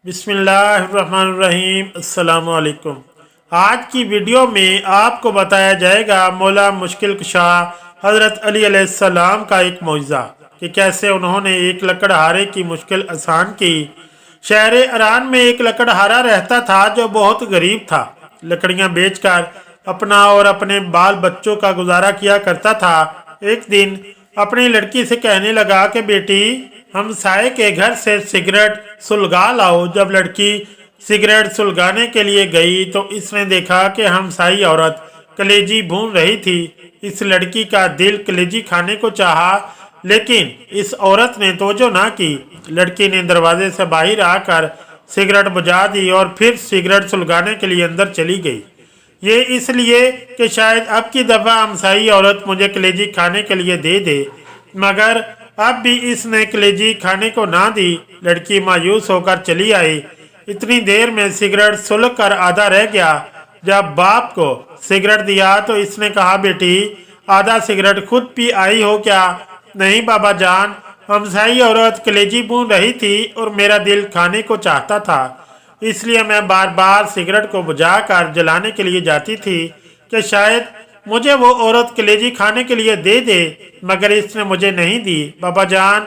बिस्मिल्लाहिर्रहमानिर्रहीम। अस्सलाम वालेकुम। आज की वीडियो में आपको बताया जाएगा मौला मुश्किल कुशा हज़रत अली अलैहिस्सलाम का एक मौजज़ा कि कैसे उन्होंने एक लकड़हारे की मुश्किल आसान की। शहर ईरान में एक लकड़हारा रहता था जो बहुत गरीब था। लकड़ियां बेचकर अपना और अपने बाल बच्चों का गुजारा किया करता था। एक दिन अपनी लड़की से कहने लगा कि बेटी, हम साए के घर से सिगरेट सुलगा लाओ। जब लड़की सिगरेट सुलगाने के लिए गई तो इसने देखा कि हमसाई औरत कलेजी भून रही थी। इस लड़की का दिल कलेजी खाने को चाहा, लेकिन इस औरत ने तवज्जो ना की। लड़की ने दरवाजे से बाहर आकर सिगरेट बुझा दी और फिर सिगरेट सुलगाने के लिए अंदर चली गई। ये इसलिए कि शायद अब की दफ़ा हमसाई औरत मुझे कलेजी खाने के लिए दे दे, मगर अब भी इसने कलेजी खाने को ना दी। लड़की मायूस होकर चली आई। इतनी देर में सिगरेट सुलग कर आधा रह गया। जब बाप को सिगरेट दिया तो इसने कहा, बेटी, आधा सिगरेट खुद पी आई हो क्या? नहीं बाबा जान, हमसाई औरत कलेजी भून रही थी और मेरा दिल खाने को चाहता था, इसलिए मैं बार बार सिगरेट को बुझाकर जलाने के लिए जाती थी कि शायद मुझे वो औरत कलेजी खाने के लिए दे दे, मगर इसने मुझे नहीं दी। बाबा जान,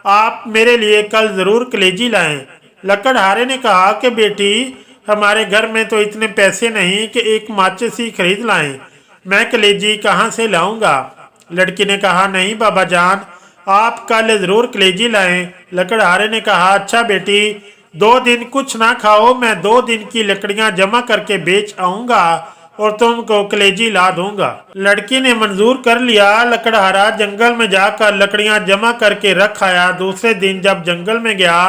आप मेरे लिए कल ज़रूर कलेजी लाएं। लकड़हारे ने कहा कि बेटी, हमारे घर में तो इतने पैसे नहीं कि एक माचिस ही खरीद लाएं। मैं कलेजी कहाँ से लाऊंगा? लड़की ने कहा, नहीं बाबा जान, आप कल ज़रूर कलेजी लाएं। लकड़हारे ने कहा, अच्छा बेटी, 2 दिन कुछ ना खाओ, मैं 2 दिन की लकड़ियां जमा करके बेच आऊंगा और तुमको कलेजी ला दूंगा। लड़की ने मंजूर कर लिया। लकड़हारा जंगल में जाकर लकड़ियां जमा करके रख आया। दूसरे दिन जब जंगल में गया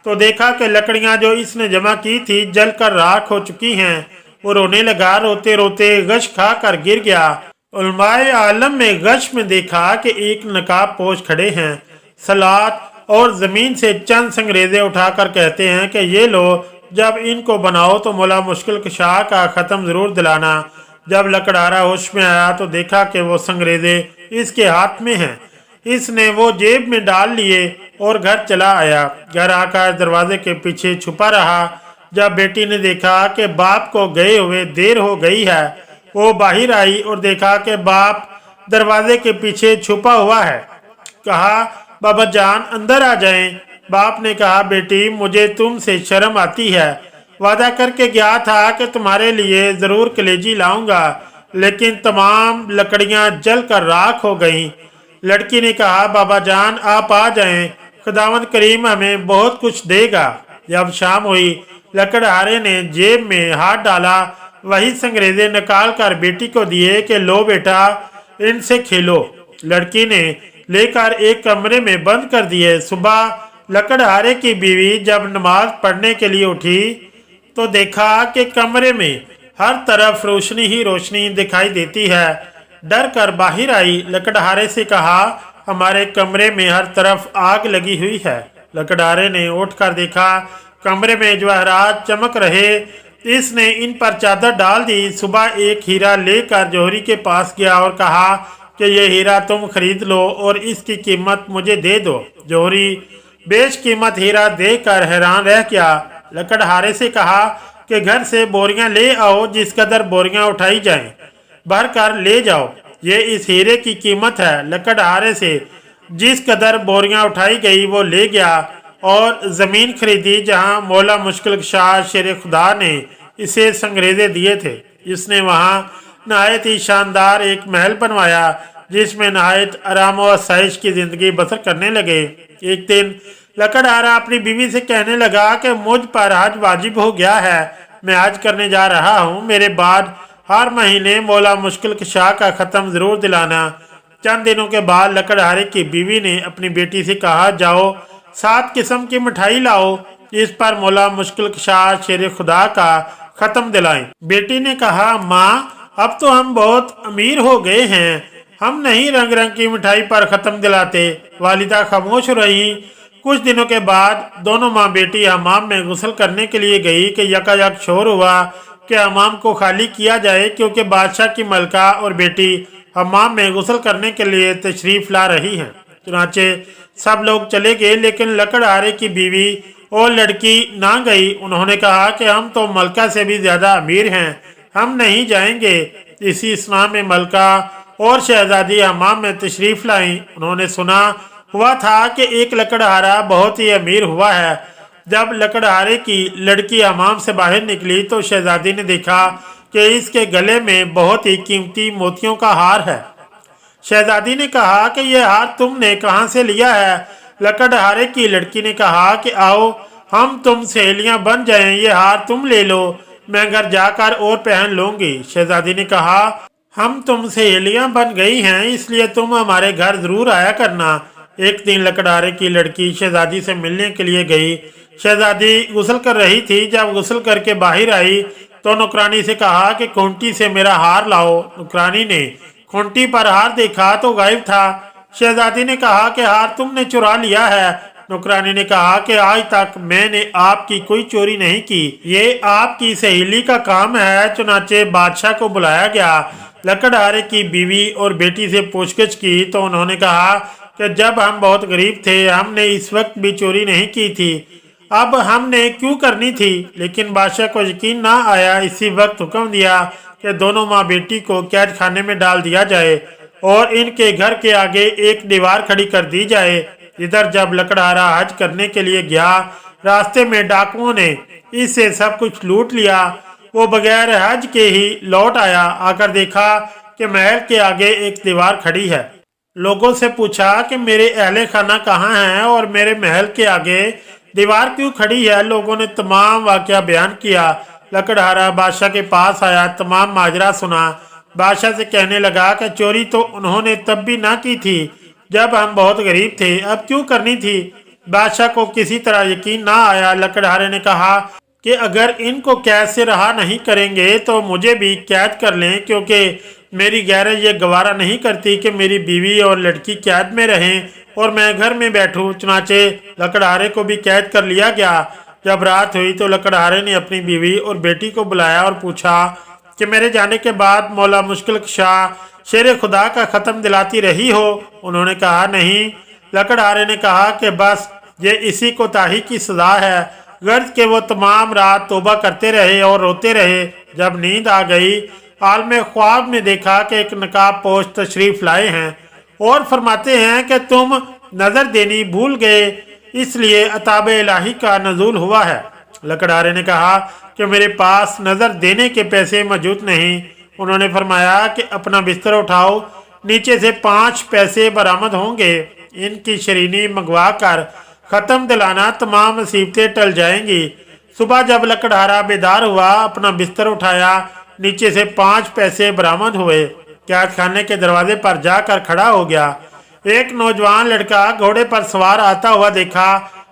तो देखा कि लकड़ियां जो इसने जमा की थी जलकर राख हो चुकी हैं। वो रोने लगा। रोते रोते गश खा कर गिर गया। उलमाए आलम में गश में देखा कि एक नकाब पोश खड़े हैं। सलात और ज़मीन से चंद संगरेजे उठाकर कहते हैं कि ये लो, जब इनको बनाओ तो मौला मुश्किल कुशा का ख़त्म ज़रूर दिलाना। जब लकड़हारा होश में आया तो देखा कि वो संगरेजे इसके हाथ में हैं। इसने वो जेब में डाल लिए और घर चला आया। घर आकर दरवाजे के पीछे छुपा रहा। जब बेटी ने देखा कि बाप को गए हुए देर हो गई है, वो बाहर आई और देखा कि बाप दरवाजे के पीछे छुपा हुआ है। कहा, बाबा जान, अंदर आ जाएं। बाप ने कहा, बेटी, मुझे तुमसे शर्म आती है। वादा करके गया था कि तुम्हारे लिए ज़रूर कलेजी लाऊंगा, लेकिन तमाम लकड़ियां जलकर राख हो गईं। लड़की ने कहा, बाबा जान, आप आ जाएं, खुदावंद करीम हमें बहुत कुछ देगा। जब शाम हुई, लकड़हारे ने जेब में हाथ डाला, वही संगरेजे निकाल कर बेटी को दिए कि लो बेटा, इनसे खेलो। लड़की ने लेकर एक कमरे में बंद कर दिए। सुबह लकड़हारे की बीवी जब नमाज पढ़ने के लिए उठी तो देखा कि कमरे में हर तरफ रोशनी ही रोशनी दिखाई देती है। डर कर बाहर आई। लकड़हारे से कहा, हमारे कमरे में हर तरफ आग लगी हुई है। लकड़हारे ने उठकर देखा, कमरे में जवाहरात चमक रहे। इसने इन पर चादर डाल दी। सुबह एक हीरा लेकर जौहरी के पास गया और कहा कि ये हीरा तुम खरीद लो और इसकी कीमत मुझे दे दो। जौहरी बेशकीमत हीरा देखकर हैरान रह गया। लकड़हारे से कहा कि घर से बोरियां ले आओ, जिस कदर बोरियां उठाई जाएं, भर कर ले जाओ, ये इस हीरे की कीमत है। लकड़हारे से जिस कदर बोरियां उठाई गई वो ले गया और ज़मीन खरीदी जहां मौला मुश्किल कुशा शेर खुदा ने इसे संगरेजे दिए थे। इसने वहां नहायत ही शानदार एक महल बनवाया जिसमें नहायत आराम और आसाइश की ज़िंदगी बसर करने लगे। एक दिन लकड़हारा अपनी बीवी से कहने लगा कि मुझ पर हज वाजिब हो गया है, मैं हज करने जा रहा हूँ। मेरे बाद हर महीने मौला मुश्किल कुशा का ख़त्म ज़रूर दिलाना। चंद दिनों के बाद लकड़हारे की बीवी ने अपनी बेटी से कहा, जाओ 7 किस्म की मिठाई लाओ, इस पर मौला मुश्किल कुशा शेर खुदा का ख़त्म दिलाएं। बेटी ने कहा, माँ, अब तो हम बहुत अमीर हो गए हैं, हम नहीं रंग रंग की मिठाई पर ख़त्म दिलाते। वालिदा खामोश रही। कुछ दिनों के बाद दोनों माँ बेटी हमाम में गुस्ल करने के लिए गई कि यकायक शोर हुआ कि हमाम को खाली किया जाए, क्योंकि बादशाह की मलका और बेटी हमाम में गुस्ल करने के लिए तशरीफ़ ला रही हैं। चुनाचे सब लोग चले गए, लेकिन लकड़हारे की बीवी और लड़की ना गई। उन्होंने कहा कि हम तो मलका से भी ज़्यादा अमीर हैं, हम नहीं जाएंगे। इसी स्नान में मलका और शहजादी हमाम में तशरीफ़ लाई। उन्होंने सुना हुआ था कि एक लकड़हारा बहुत ही अमीर हुआ है। जब लकड़हारे की लड़की हमाम से बाहर निकली तो शहजादी ने देखा कि इसके गले में बहुत ही कीमती मोतियों का हार है। शहजादी ने कहा कि यह हार तुमने कहाँ से लिया है? लकड़हारे की लड़की ने कहा कि आओ हम तुम सहेलियां बन जाएं, ये हार तुम ले लो, मैं घर जाकर और पहन लूंगी। शहजादी ने कहा हम तुम सहेलियां बन गई हैं, इसलिए तुम हमारे घर जरूर आया करना। एक दिन लकड़हारे की लड़की शहजादी से मिलने के लिए गई। शहजादी गुस्ल कर रही थी। जब गुस्ल करके बाहर आई तो नौकरानी से कहा कि खूंटी से मेरा हार लाओ। नौकरानी ने खूंटी पर हार देखा तो गायब था। शहजादी ने कहा कि हार तुमने चुरा लिया है। नौकरानी ने कहा कि आज तक मैंने आपकी कोई चोरी नहीं की, ये आपकी सहेली का काम है। चुनाचे बादशाह को बुलाया गया। लकड़हारे की बीवी और बेटी से पूछगिछ की तो उन्होंने कहा कि जब हम बहुत गरीब थे हमने इस वक्त भी चोरी नहीं की थी, अब हमने क्यों करनी थी। लेकिन बादशाह को यकीन ना आया। इसी वक्त हुक्म दिया कि दोनों माँ बेटी को कैद खाने में डाल दिया जाए और इनके घर के आगे एक दीवार खड़ी कर दी जाए। इधर जब लकड़हारा हज करने के लिए गया, रास्ते में डाकुओं ने इससे सब कुछ लूट लिया। वो बगैर हज के ही लौट आया। आकर देखा कि महल के आगे एक दीवार खड़ी है। लोगों से पूछा कि मेरे अहले खाना कहाँ हैं और मेरे महल के आगे दीवार क्यों खड़ी है। लोगों ने तमाम वाकया बयान किया। लकड़हारा बादशाह के पास आया, तमाम माजरा सुना। बादशाह से कहने लगा कि चोरी तो उन्होंने तब भी ना की थी जब हम बहुत गरीब थे, अब क्यों करनी थी। बादशाह को किसी तरह यकीन ना आया। लकड़हारे ने कहा कि अगर इनको कैद से रहा नहीं करेंगे तो मुझे भी कैद कर लें, क्योंकि मेरी गैरत ये गवारा नहीं करती कि मेरी बीवी और लड़की कैद में रहें और मैं घर में बैठूं। चुनाचे लकड़हारे को भी कैद कर लिया गया। जब रात हुई तो लकड़हारे ने अपनी बीवी और बेटी को बुलाया और पूछा कि मेरे जाने के बाद मौला मुश्किल कुशा शेर खुदा का ख़त्म दिलाती रही हो। उन्होंने कहा नहीं। लकड़हारे ने कहा कि बस ये इसी कोताही की सजा है। गर्ज के वो तमाम रात तौबा करते रहे और रोते रहे। जब नींद आ गई, आलम ख्वाब में देखा कि एक नकाब पोश तशरीफ लाए हैं और फरमाते हैं कि तुम नज़र देनी भूल गए, इसलिए अताब इलाही का नज़ूल हुआ है। लकड़हारे ने कहा कि मेरे पास नज़र देने के पैसे मौजूद नहीं। उन्होंने फरमाया कि अपना बिस्तर उठाओ, नीचे से 5 पैसे बरामद होंगे, इनकी शरीनी मंगवा कर ख़त्म दिलाना, तमाम मुसीबतें टल जाएंगी। सुबह जब लकड़हारा बेदार हुआ, अपना बिस्तर उठाया, नीचे से 5 पैसे बरामद हुए। कैद खाने के दरवाजे पर जाकर खड़ा हो गया। एक नौजवान लड़का घोड़े पर सवार आता हुआ देखा।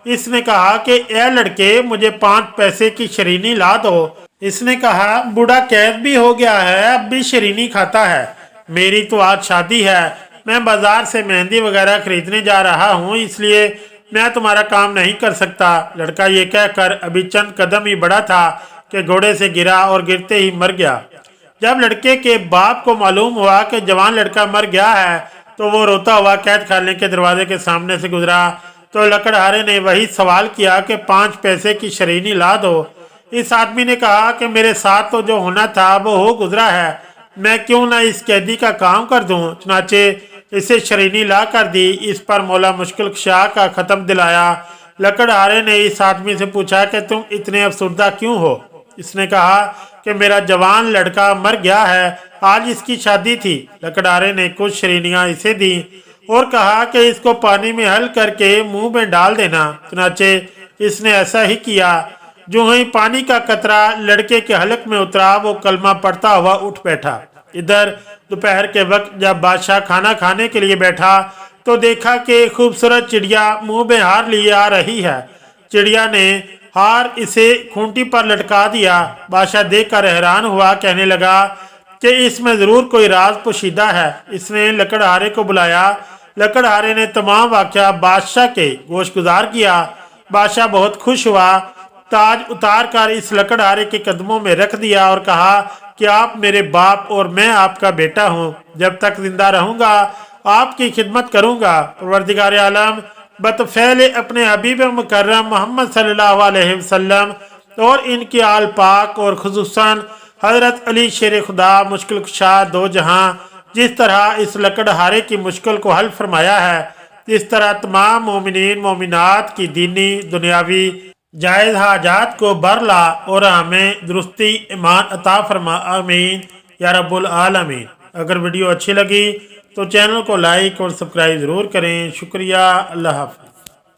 इसने कहा कि ए लड़के, मुझे 5 पैसे की शरीनी ला दो। इसने कहा बूढ़ा कैद भी हो गया है, अब भी शरीनी खाता है। मेरी तो आज शादी है, मैं बाजार से मेहंदी वगैरह खरीदने जा रहा हूँ, इसलिए मैं तुम्हारा काम नहीं कर सकता। लड़का ये कहकर अभी चंद कदम ही बढ़ा था कि घोड़े से गिरा और गिरते ही मर गया। जब लड़के के बाप को मालूम हुआ कि जवान लड़का मर गया है तो वो रोता हुआ कैद खाने के दरवाजे के सामने से गुजरा तो लकड़हारे ने वही सवाल किया कि 5 पैसे की शरीनी ला दो। इस आदमी ने कहा कि मेरे साथ तो जो होना था वो हो गुजरा है, मैं क्यों ना इस कैदी का काम कर दूं। चुनाचे इसे शरीनी ला कर दी। इस पर मौला मुश्किल कुशा का ख़त्म दिलाया। लकड़हारे ने इस आदमी से पूछा कि तुम इतने अफसरदा क्यों हो। इसने कहा कि मेरा जवान लड़का मर गया है, आज इसकी शादी थी। लकड़हारे ने कुछ शरीनियाँ इसे दी और कहा कि इसको पानी में हल करके मुंह में डाल देना। चुनाचे इसने ऐसा ही किया। जो ही पानी का कतरा लड़के के हलक में उतरा, वो कलमा पढ़ता हुआ उठ बैठा। इधर दोपहर के वक्त जब बादशाह खाना खाने के लिए बैठा तो देखा कि खूबसूरत चिड़िया मुंह में हार लिए आ रही है। चिड़िया ने हार इसे खूंटी पर लटका दिया। बादशाह देखकर हैरान हुआ, कहने लगा कि इसमें जरूर कोई राज पोशीदा है। इसने लकड़हारे को बुलाया। लकड़हारे ने तमाम वाकया बादशाह के गोशगुजार किया। बादशाह बहुत खुश हुआ, ताज उतार कर इस लकड़हारे के कदमों में रख दिया और कहा कि आप मेरे बाप और मैं आपका बेटा हूँ, जब तक जिंदा रहूंगा आपकी खिदमत करूंगा। परवरदिगार आलम बतफ़ैल अपने हबीब मुकर्रम मोहम्मद सल्लल्लाहु अलैहि वसल्लम और इनके आल पाक और खुसूसन हज़रत अली शेर खुदा मुश्किल कुशा दो जहां जिस तरह इस लकड़हारे की मुश्किल को हल फरमाया है, इस तरह तमाम मोमिनीन मोमिनात की दीनी दुनियावी जायज़ हाजात को बरला और हमें दुरुस्ती ईमान अता फरमा। आमीन या रब्बुल आलमीन। अगर वीडियो अच्छी लगी तो चैनल को लाइक और सब्सक्राइब ज़रूर करें। शुक्रिया। अल्लाह हाफ़िज़।